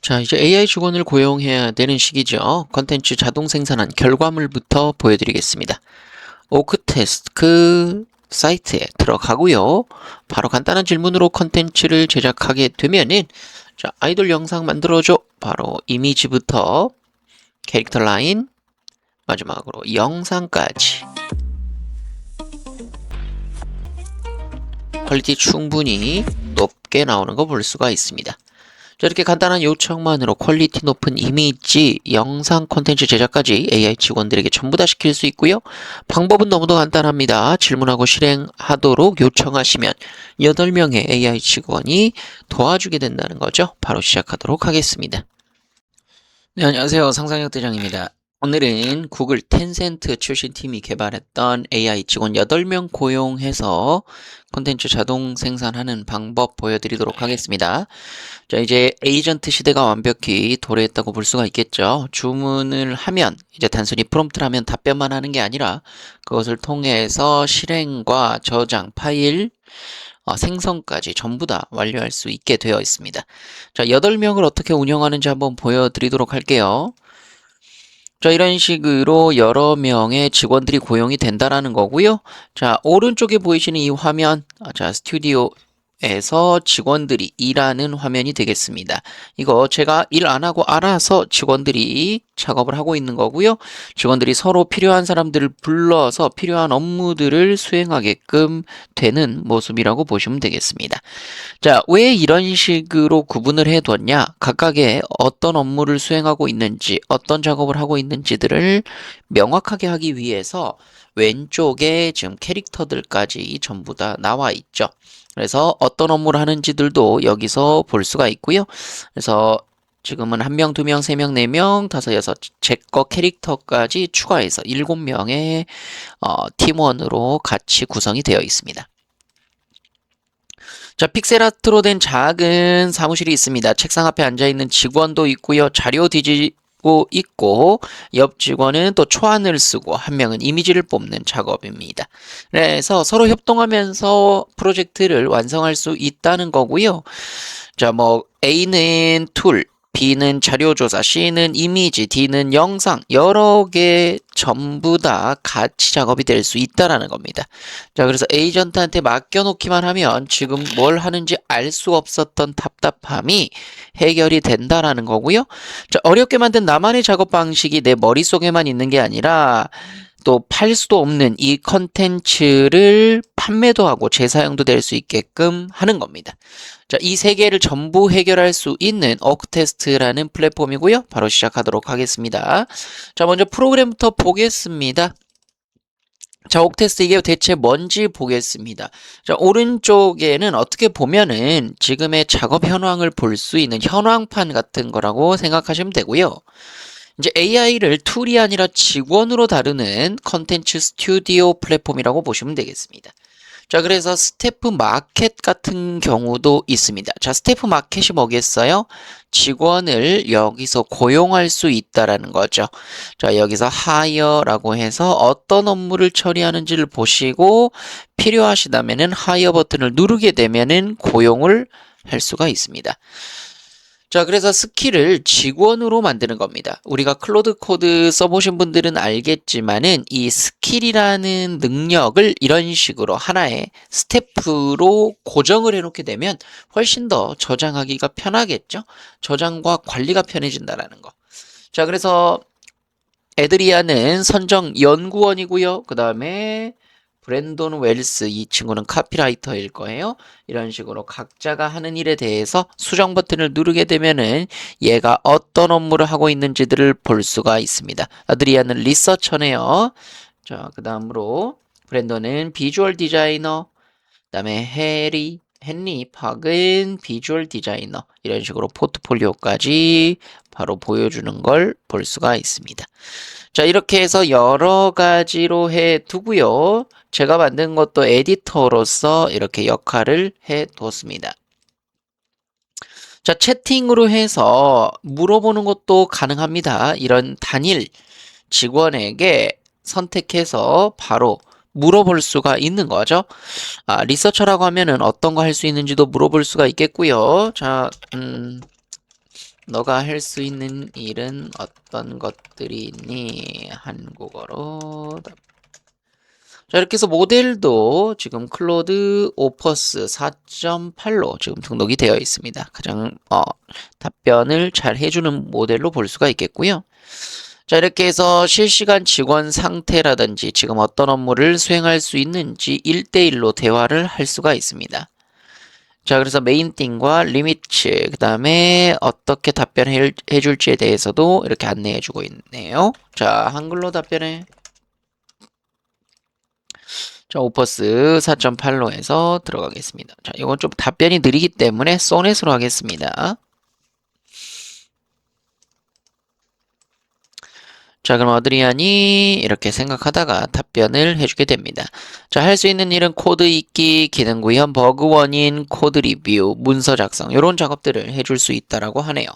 자, 이제 AI 직원을 고용해야 되는 시기죠. 컨텐츠 자동 생산한 결과물부터 보여드리겠습니다. 오크테스트 사이트에 들어가고요. 바로 간단한 질문으로 컨텐츠를 제작하게 되면은 자, 아이돌 영상 만들어줘. 바로 이미지부터 캐릭터 라인, 마지막으로 영상까지 퀄리티 충분히 높게 나오는 거 볼 수가 있습니다. 자, 이렇게 간단한 요청만으로 퀄리티 높은 이미지, 영상 콘텐츠 제작까지 AI 직원들에게 전부 다 시킬 수 있고요. 방법은 너무도 간단합니다. 질문하고 실행하도록 요청하시면 8명의 AI 직원이 도와주게 된다는 거죠. 바로 시작하도록 하겠습니다. 네, 안녕하세요. 상상혁 대장입니다. 오늘은 구글 텐센트 출신 팀이 개발했던 AI 직원 8명 고용해서 콘텐츠 자동 생산하는 방법 보여드리도록 하겠습니다. 자, 이제 에이전트 시대가 완벽히 도래했다고 볼 수가 있겠죠. 주문을 하면 이제 단순히 프롬프트를 하면 답변만 하는 게 아니라 그것을 통해서 실행과 저장, 파일, 생성까지 전부 다 완료할 수 있게 되어 있습니다. 자, 8명을 어떻게 운영하는지 한번 보여드리도록 할게요. 자, 이런 식으로 여러 명의 직원들이 고용이 된다라는 거고요. 자, 오른쪽에 보이시는 이 화면, 자, 스튜디오에서 직원들이 일하는 화면이 되겠습니다. 이거 제가 일 안 하고 알아서 직원들이 작업을 하고 있는 거고요. 직원들이 서로 필요한 사람들을 불러서 필요한 업무들을 수행하게끔 되는 모습이라고 보시면 되겠습니다. 자, 왜 이런 식으로 구분을 해뒀냐? 각각의 어떤 업무를 수행하고 있는지, 어떤 작업을 하고 있는지들을 명확하게 하기 위해서 왼쪽에 지금 캐릭터들까지 전부 다 나와 있죠. 그래서 어떤 업무를 하는지들도 여기서 볼 수가 있고요. 그래서 지금은 1명, 2명, 3명, 4명, 5, 6, 제 거 캐릭터까지 추가해서 7명의 팀원으로 같이 구성이 되어 있습니다. 자, 픽셀아트로 된 작은 사무실이 있습니다. 책상 앞에 앉아있는 직원도 있고요. 자료 뒤지고 있고 옆 직원은 또 초안을 쓰고 한 명은 이미지를 뽑는 작업입니다. 그래서 서로 협동하면서 프로젝트를 완성할 수 있다는 거고요. 자, 뭐 A는 툴, B는 자료조사, C는 이미지, D는 영상, 여러 개 전부 다 같이 작업이 될 수 있다라는 겁니다. 자, 그래서 에이전트한테 맡겨놓기만 하면 지금 뭘 하는지 알 수 없었던 답답함이 해결이 된다라는 거고요. 자, 어렵게 만든 나만의 작업 방식이 내 머릿속에만 있는 게 아니라 또 팔 수도 없는 이 컨텐츠를 판매도 하고 재사용도 될 수 있게끔 하는 겁니다. 자, 이 세 개를 전부 해결할 수 있는 오크테스트라는 플랫폼이고요. 바로 시작하도록 하겠습니다. 자, 먼저 프로그램부터 보겠습니다. 자, 오크테스트 이게 대체 뭔지 보겠습니다. 자, 오른쪽에는 어떻게 보면은 지금의 작업 현황을 볼 수 있는 현황판 같은 거라고 생각하시면 되고요. 이제 AI를 툴이 아니라 직원으로 다루는 컨텐츠 스튜디오 플랫폼이라고 보시면 되겠습니다. 자, 그래서 스태프 마켓 같은 경우도 있습니다. 자, 스태프 마켓이 뭐겠어요? 직원을 여기서 고용할 수 있다라는 거죠. 자, 여기서 hire라고 해서 어떤 업무를 처리하는지를 보시고 필요하시다면은 hire 버튼을 누르게 되면은 고용을 할 수가 있습니다. 자, 그래서 스킬을 직원으로 만드는 겁니다. 우리가 클로드 코드 써보신 분들은 알겠지만은 이 스킬이라는 능력을 이런 식으로 하나의 스태프로 고정을 해놓게 되면 훨씬 더 저장하기가 편하겠죠? 저장과 관리가 편해진다라는 거. 자, 그래서 에드리아는 선정 연구원이고요. 그 다음에 브랜돈 웰스, 이 친구는 카피라이터일 거예요. 이런 식으로 각자가 하는 일에 대해서 수정 버튼을 누르게 되면은 얘가 어떤 업무를 하고 있는지들을 볼 수가 있습니다. 아드리아는 리서처네요. 자, 그 다음으로 브랜돈은 비주얼 디자이너, 그 다음에 헨리 팍은 비주얼 디자이너. 이런 식으로 포트폴리오까지 바로 보여주는 걸 볼 수가 있습니다. 자, 이렇게 해서 여러 가지로 해 두고요. 제가 만든 것도 에디터로서 이렇게 역할을 해 뒀습니다. 자, 채팅으로 해서 물어보는 것도 가능합니다. 이런 단일 직원에게 선택해서 바로 물어볼 수가 있는 거죠. 리서처라고 하면은 어떤 거 할 수 있는지도 물어볼 수가 있겠고요. 자, 너가 할 수 있는 일은 어떤 것들이 있니? 한국어로 답. 자, 이렇게 해서 모델도 지금 클로드 오퍼스 4.8로 지금 등록이 되어 있습니다. 가장 답변을 잘 해주는 모델로 볼 수가 있겠고요. 자, 이렇게 해서 실시간 직원 상태라든지 지금 어떤 업무를 수행할 수 있는지 1대1로 대화를 할 수가 있습니다. 자, 그래서 메인띵과 리미츠, 그 다음에 어떻게 답변해 줄지에 대해서도 이렇게 안내해 주고 있네요. 자, 한글로 답변해. 자, 오퍼스 4.8로 해서 들어가겠습니다. 자, 이건 좀 답변이 느리기 때문에 소넷으로 하겠습니다. 자, 그럼 어드리안이 이렇게 생각하다가 답변을 해주게 됩니다. 자, 할 수 있는 일은 코드 읽기, 기능 구현, 버그 원인, 코드 리뷰, 문서 작성 이런 작업들을 해줄 수 있다라고 하네요.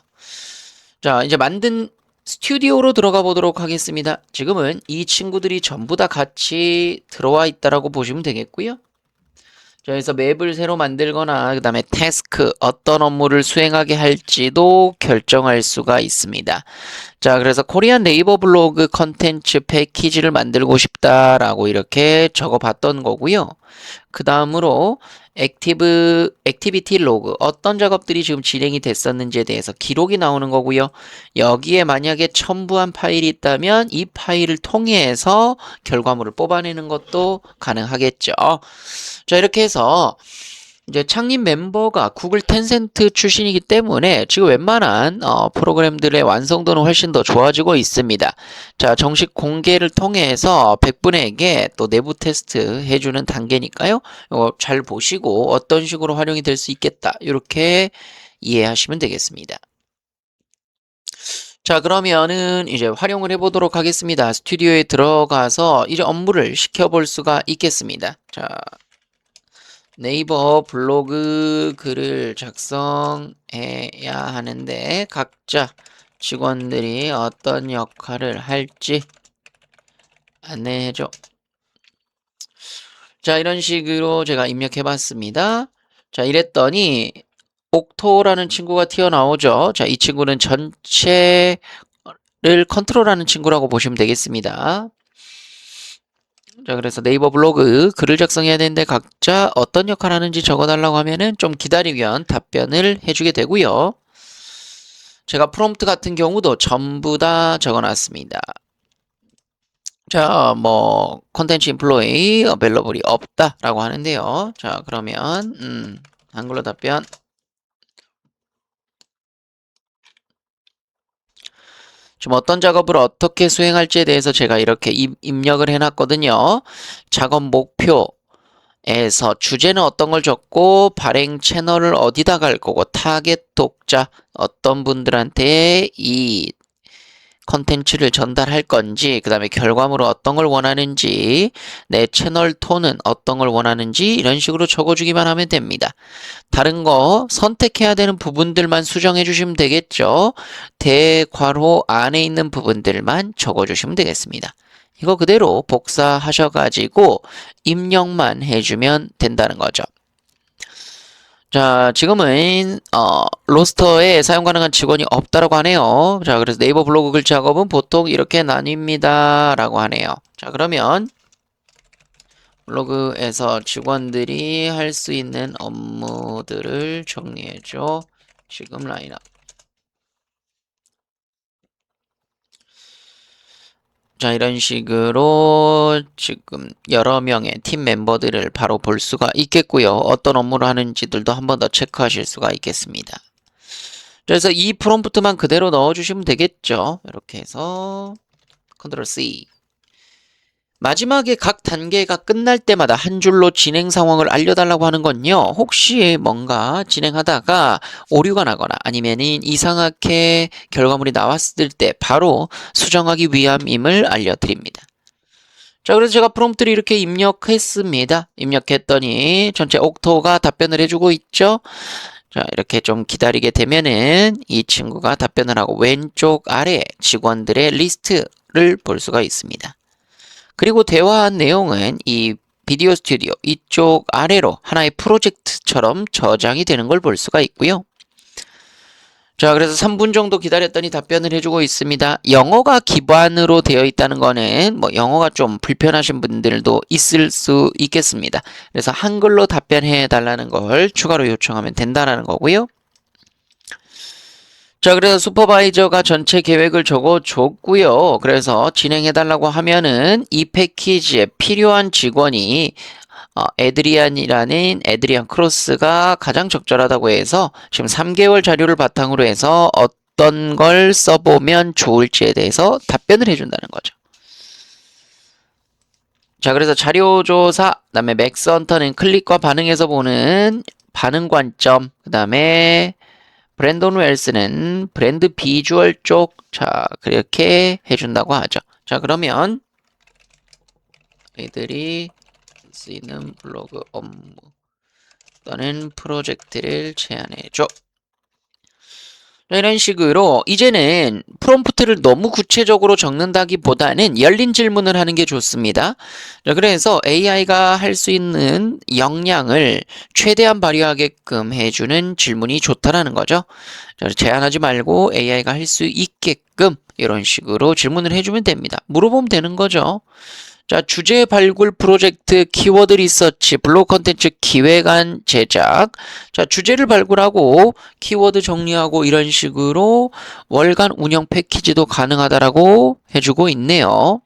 자, 이제 만든 스튜디오로 들어가 보도록 하겠습니다. 지금은 이 친구들이 전부 다 같이 들어와 있다라고 보시면 되겠고요. 자, 그래서 맵을 새로 만들거나 그 다음에 태스크 어떤 업무를 수행하게 할지도 결정할 수가 있습니다. 자, 그래서 코리안 네이버 블로그 컨텐츠 패키지를 만들고 싶다라고 이렇게 적어봤던 거고요. 그 다음으로 액티비티 로그 어떤 작업들이 지금 진행이 됐었는지에 대해서 기록이 나오는 거고요. 여기에 만약에 첨부한 파일이 있다면 이 파일을 통해서 결과물을 뽑아내는 것도 가능하겠죠. 자, 이렇게 해서 이제 창립 멤버가 구글 텐센트 출신이기 때문에 지금 웬만한 프로그램들의 완성도는 훨씬 더 좋아지고 있습니다. 자, 정식 공개를 통해서 100분에게 또 내부 테스트 해주는 단계니까요. 이거 잘 보시고 어떤 식으로 활용이 될 수 있겠다. 이렇게 이해하시면 되겠습니다. 자, 그러면은 이제 활용을 해보도록 하겠습니다. 스튜디오에 들어가서 이제 업무를 시켜볼 수가 있겠습니다. 자, 네이버 블로그 글을 작성해야 하는데 각자 직원들이 어떤 역할을 할지 안내해줘. 자, 이런 식으로 제가 입력해 봤습니다. 자, 이랬더니 옥토라는 친구가 튀어나오죠. 자, 이 친구는 전체를 컨트롤하는 친구라고 보시면 되겠습니다. 자, 그래서 네이버 블로그 글을 작성해야 되는데 각자 어떤 역할 하는지 적어달라고 하면은 좀 기다리면 답변을 해주게 되고요. 제가 프롬프트 같은 경우도 전부 다 적어놨습니다. 자, 뭐 콘텐츠 인플로이 어벨러블이 없다라고 하는데요. 자, 그러면 한글로 답변. 좀 어떤 작업을 어떻게 수행할지에 대해서 제가 이렇게 입력을 해놨거든요. 작업 목표에서 주제는 어떤 걸 적고 발행 채널을 어디다 갈 거고 타겟 독자 어떤 분들한테 이 컨텐츠를 전달할 건지 그 다음에 결과물은 어떤 걸 원하는지 내 채널 톤은 어떤 걸 원하는지 이런 식으로 적어주기만 하면 됩니다. 다른 거 선택해야 되는 부분들만 수정해 주시면 되겠죠. 대괄호 안에 있는 부분들만 적어주시면 되겠습니다. 이거 그대로 복사하셔가지고 입력만 해주면 된다는 거죠. 자, 지금은 로스터에 사용 가능한 직원이 없다라고 하네요. 자, 그래서 네이버 블로그 글 작업은 보통 이렇게 나뉩니다 라고 하네요. 자, 그러면 블로그에서 직원들이 할 수 있는 업무들을 정리해줘. 지금 라인업. 자, 이런 식으로 지금 여러 명의 팀 멤버들을 바로 볼 수가 있겠고요. 어떤 업무를 하는지들도 한 번 더 체크하실 수가 있겠습니다. 그래서 이 프롬프트만 그대로 넣어주시면 되겠죠. 이렇게 해서 컨트롤 C. 마지막에 각 단계가 끝날 때마다 한 줄로 진행 상황을 알려달라고 하는 건요. 혹시 뭔가 진행하다가 오류가 나거나 아니면은 이상하게 결과물이 나왔을 때 바로 수정하기 위함임을 알려드립니다. 자, 그래서 제가 프롬프트를 이렇게 입력했습니다. 입력했더니 전체 옥토가 답변을 해주고 있죠. 자, 이렇게 좀 기다리게 되면은 이 친구가 답변을 하고 왼쪽 아래 직원들의 리스트를 볼 수가 있습니다. 그리고 대화한 내용은 이 비디오 스튜디오 이쪽 아래로 하나의 프로젝트처럼 저장이 되는 걸 볼 수가 있고요. 자, 그래서 3분 정도 기다렸더니 답변을 해주고 있습니다. 영어가 기반으로 되어 있다는 거는 뭐 영어가 좀 불편하신 분들도 있을 수 있겠습니다. 그래서 한글로 답변해 달라는 걸 추가로 요청하면 된다는 거고요. 자, 그래서 슈퍼바이저가 전체 계획을 적어줬고요. 그래서 진행해달라고 하면은 이 패키지에 필요한 직원이 에드리안 크로스가 가장 적절하다고 해서 지금 3개월 자료를 바탕으로 해서 어떤 걸 써보면 좋을지에 대해서 답변을 해준다는 거죠. 자, 그래서 자료조사, 그 다음에 맥스 헌터는 클릭과 반응에서 보는 반응 관점, 그 다음에 브랜돈 웰스는 브랜드 비주얼 쪽, 자, 그렇게 해준다고 하죠. 자, 그러면 이들이 쓰이는 블로그 업무 또는 프로젝트를 제안해줘. 이런 식으로 이제는 프롬프트를 너무 구체적으로 적는다기보다는 열린 질문을 하는 게 좋습니다. 그래서 AI가 할 수 있는 역량을 최대한 발휘하게끔 해주는 질문이 좋다라는 거죠. 제한하지 말고 AI가 할 수 있게끔 이런 식으로 질문을 해주면 됩니다. 물어보면 되는 거죠. 자, 주제 발굴 프로젝트, 키워드 리서치, 블로그 컨텐츠 기획안 제작. 자, 주제를 발굴하고 키워드 정리하고 이런 식으로 월간 운영 패키지도 가능하다라고 해주고 있네요.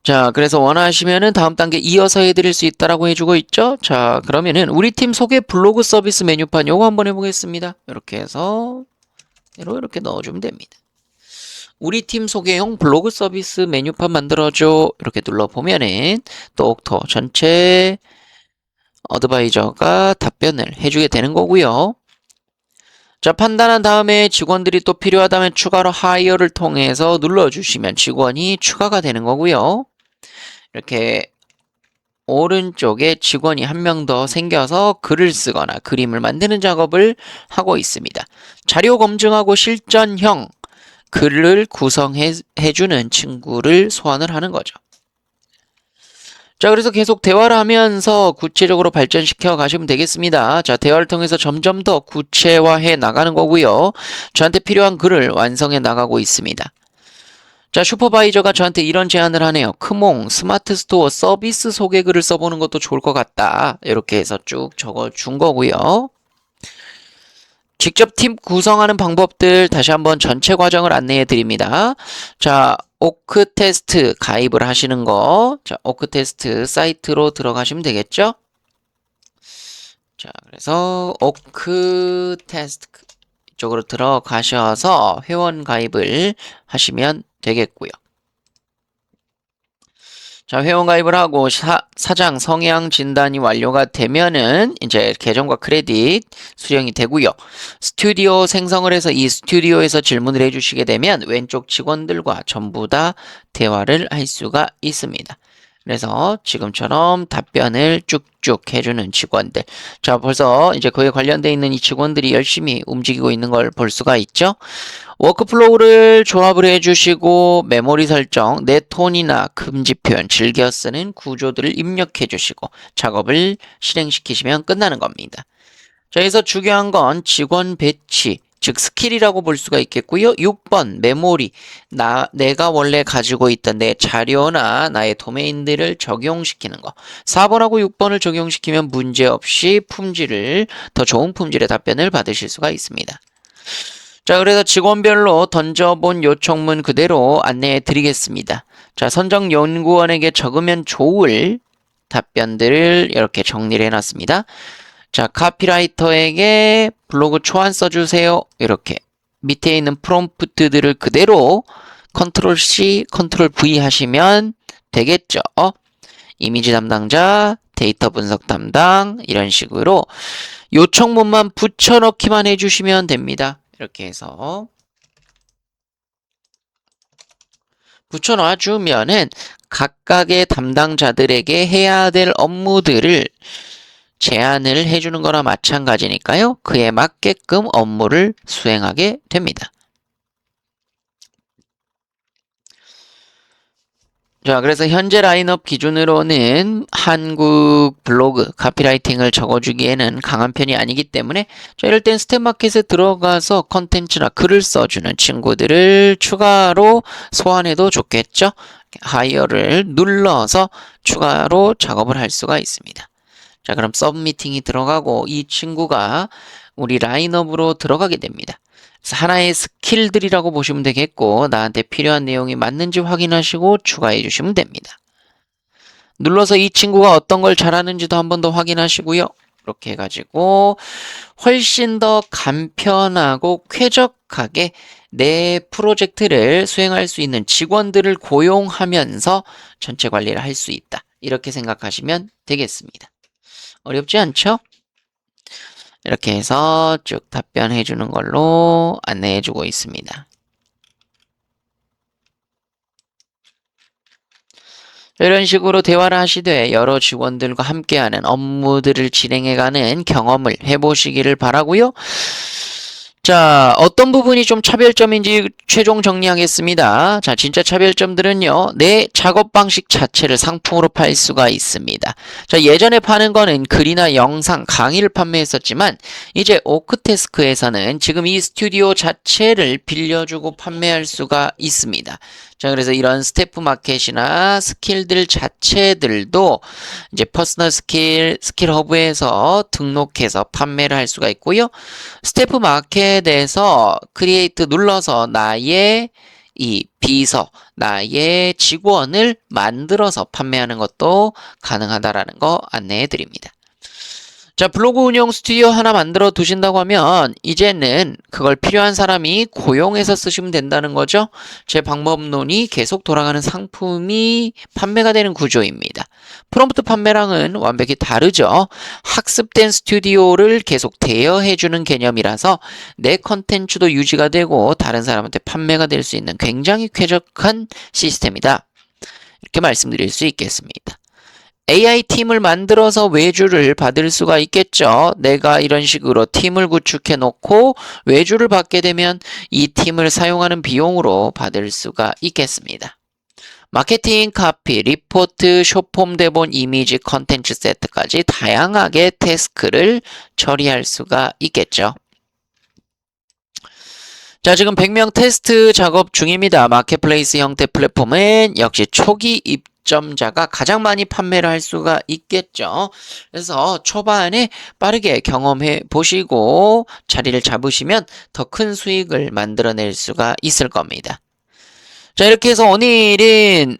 자, 그래서 원하시면은 다음 단계 이어서 해드릴 수 있다라고 해주고 있죠. 자, 그러면은 우리 팀 소개 블로그 서비스 메뉴판 요거 한번 해보겠습니다. 이렇게 해서 이렇게 넣어주면 됩니다. 우리 팀 소개용 블로그 서비스 메뉴판 만들어줘. 이렇게 눌러보면은 또 옥토 전체 어드바이저가 답변을 해주게 되는 거고요. 자, 판단한 다음에 직원들이 또 필요하다면 추가로 하이어를 통해서 눌러주시면 직원이 추가가 되는 거고요. 이렇게 오른쪽에 직원이 한 명 더 생겨서 글을 쓰거나 그림을 만드는 작업을 하고 있습니다. 자료 검증하고 실전형 글을 구성해주는 친구를 소환을 하는 거죠. 자, 그래서 계속 대화를 하면서 구체적으로 발전시켜 가시면 되겠습니다. 자, 대화를 통해서 점점 더 구체화해 나가는 거고요. 저한테 필요한 글을 완성해 나가고 있습니다. 자, 슈퍼바이저가 저한테 이런 제안을 하네요. 크몽, 스마트 스토어 서비스 소개 글을 써보는 것도 좋을 것 같다. 이렇게 해서 쭉 적어준 거고요. 직접 팀 구성하는 방법들 다시 한번 전체 과정을 안내해 드립니다. 자, 오크테스트 가입을 하시는 거. 자, 오크테스트 사이트로 들어가시면 되겠죠? 자, 그래서 오크테스트 이쪽으로 들어가셔서 회원 가입을 하시면 되겠고요. 자, 회원 가입을 하고 사장 성향 진단이 완료가 되면은 이제 계정과 크레딧 수령이 되고요. 스튜디오 생성을 해서 이 스튜디오에서 질문을 해주시게 되면 왼쪽 직원들과 전부 다 대화를 할 수가 있습니다. 그래서 지금처럼 답변을 쭉쭉 해주는 직원들. 자, 벌써 이제 그에 관련되어 있는 이 직원들이 열심히 움직이고 있는 걸 볼 수가 있죠. 워크플로우를 조합을 해주시고 메모리 설정, 내 톤이나 금지 표현, 즐겨 쓰는 구조들을 입력해 주시고 작업을 실행시키시면 끝나는 겁니다. 자, 여기서 중요한 건 직원 배치, 즉 스킬이라고 볼 수가 있겠고요. 6번 메모리, 내가 원래 가지고 있던 내 자료나 나의 도메인들을 적용시키는 거. 4번하고 6번을 적용시키면 문제없이 더 좋은 품질의 답변을 받으실 수가 있습니다. 자, 그래서 직원별로 던져본 요청문 그대로 안내해 드리겠습니다. 자, 선정 연구원에게 적으면 좋을 답변들을 이렇게 정리를 해놨습니다. 자, 카피라이터에게 블로그 초안 써주세요. 이렇게 밑에 있는 프롬프트들을 그대로 컨트롤 C, 컨트롤 V 하시면 되겠죠. 이미지 담당자, 데이터 분석 담당 이런 식으로 요청문만 붙여넣기만 해주시면 됩니다. 이렇게 해서 붙여놔 주면은 각각의 담당자들에게 해야 될 업무들을 제안을 해주는 거나 마찬가지니까요. 그에 맞게끔 업무를 수행하게 됩니다. 자, 그래서 현재 라인업 기준으로는 한국 블로그 카피라이팅을 적어주기에는 강한 편이 아니기 때문에 자, 이럴 땐 스텝마켓에 들어가서 컨텐츠나 글을 써주는 친구들을 추가로 소환해도 좋겠죠. 하이어를 눌러서 추가로 작업을 할 수가 있습니다. 자, 그럼 서브미팅이 들어가고 이 친구가 우리 라인업으로 들어가게 됩니다. 하나의 스킬들이라고 보시면 되겠고 나한테 필요한 내용이 맞는지 확인하시고 추가해 주시면 됩니다. 눌러서 이 친구가 어떤 걸 잘하는지도 한 번 더 확인하시고요. 이렇게 해가지고 훨씬 더 간편하고 쾌적하게 내 프로젝트를 수행할 수 있는 직원들을 고용하면서 전체 관리를 할 수 있다. 이렇게 생각하시면 되겠습니다. 어렵지 않죠? 이렇게 해서 쭉 답변해 주는 걸로 안내해 주고 있습니다. 이런 식으로 대화를 하시되 여러 직원들과 함께하는 업무들을 진행해가는 경험을 해보시기를 바라고요. 자, 어떤 부분이 좀 차별점인지 최종 정리하겠습니다. 자, 진짜 차별점들은요, 내 작업 방식 자체를 상품으로 팔 수가 있습니다. 자, 예전에 파는 거는 글이나 영상, 강의를 판매했었지만, 이제 오크테스크에서는 지금 이 스튜디오 자체를 빌려주고 판매할 수가 있습니다. 자, 그래서 이런 스태프 마켓이나 스킬들 자체들도 이제 퍼스널 스킬 허브에서 등록해서 판매를 할 수가 있고요. 스태프 마켓에서 크리에이트 눌러서 나의 이 비서, 나의 직원을 만들어서 판매하는 것도 가능하다라는 거 안내해 드립니다. 자, 블로그 운영 스튜디오 하나 만들어 두신다고 하면 이제는 그걸 필요한 사람이 고용해서 쓰시면 된다는 거죠. 제 방법론이 계속 돌아가는 상품이 판매가 되는 구조입니다. 프롬프트 판매랑은 완벽히 다르죠. 학습된 스튜디오를 계속 대여해주는 개념이라서 내 컨텐츠도 유지가 되고 다른 사람한테 판매가 될 수 있는 굉장히 쾌적한 시스템이다. 이렇게 말씀드릴 수 있겠습니다. AI 팀을 만들어서 외주를 받을 수가 있겠죠. 내가 이런 식으로 팀을 구축해 놓고 외주를 받게 되면 이 팀을 사용하는 비용으로 받을 수가 있겠습니다. 마케팅, 카피, 리포트, 쇼폼 대본, 이미지, 컨텐츠 세트까지 다양하게 태스크를 처리할 수가 있겠죠. 자, 지금 100명 테스트 작업 중입니다. 마켓플레이스 형태 플랫폼은 역시 초기 입점자가 가장 많이 판매를 할 수가 있겠죠. 그래서 초반에 빠르게 경험해 보시고 자리를 잡으시면 더 큰 수익을 만들어낼 수가 있을 겁니다. 자, 이렇게 해서 오늘은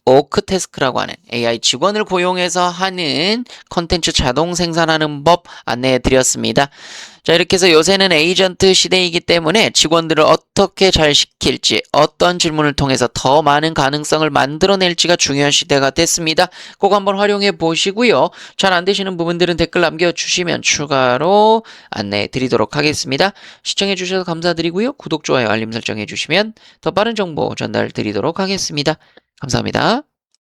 오크테스크라고 하는 AI 직원을 고용해서 하는 컨텐츠 자동 생산하는 법 안내해 드렸습니다. 자, 이렇게 해서 요새는 에이전트 시대이기 때문에 직원들을 어떻게 잘 시킬지, 어떤 질문을 통해서 더 많은 가능성을 만들어낼지가 중요한 시대가 됐습니다. 꼭 한번 활용해 보시고요. 잘 안 되시는 부분들은 댓글 남겨주시면 추가로 안내해 드리도록 하겠습니다. 시청해 주셔서 감사드리고요. 구독, 좋아요, 알림 설정해 주시면 더 빠른 정보 전달 드리도록 하겠습니다. 감사합니다.